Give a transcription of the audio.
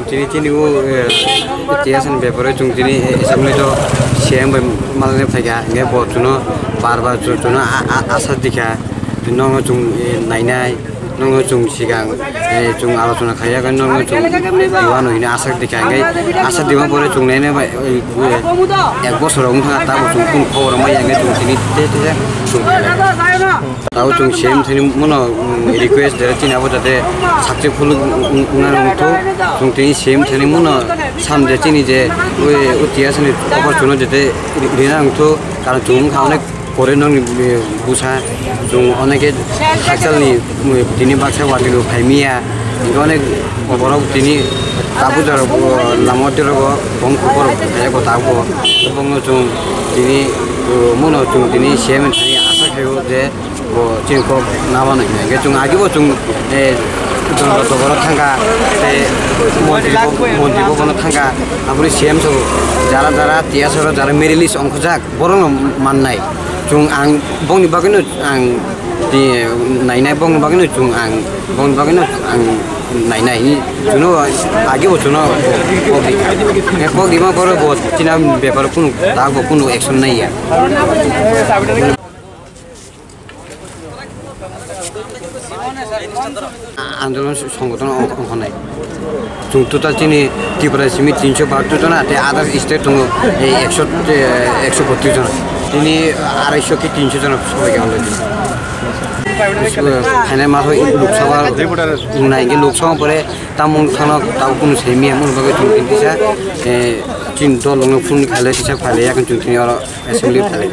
Tini tini wo tiasan bepore tung tini esamli to siam malane phaga nge bo chuno barba chuno asat dikha nong chung nainai nong chung sigang chung alachona khaya gan nong chung diwan hoine asat dikha nge asat diwan pore chung naine ek bosor ong tha ta chung kun khobor mai nge chung tini te chung tau chung siam tini mono request dere tin abo jate sakje phul unar to chung tini siam tini mono sam je tini je utiasani opor chuno jate rinang to karon chung khaone pore nong busa chung oneke haksalni tini baksa wadilu phaimia onek oborok tini tabu jaro lamotero bong khobor ko tabu bong chung tini mono chung tini siam tini asa khayo je चिंको नावा नहीं है चुंग आगे वो चुंग तो बड़ा थंगा मोदी को बना थंगा अपने CM सब जारा जारा तिया सर जारा मेरी लिस्ट अंक जाक बरं मान नहीं चुंग आंग बंग बागेनो आंग di nainai bong bagino chung ang bong bagino ang nainai chuno age bo chuno pogdi ma koro bo china bepar kun ta bo kun action nai ya आंदोलन संगठन अंखनाय जों टोटाल जोंनि त्रिपुरा सिमि 312 जना ते आदार स्टेट दङ 132 जना दिनै 250 कि 300 जना सबाइके अलरेडि फाइनल माथो लोकसभा नाइगे लोकसभा परे तामुं थाना ताउ कुनु सेमिया मुन बगे जों दिसा चिन दलनो फुन खाले सिसा फाले याकन जों तिनि अर एसेम्बली फाले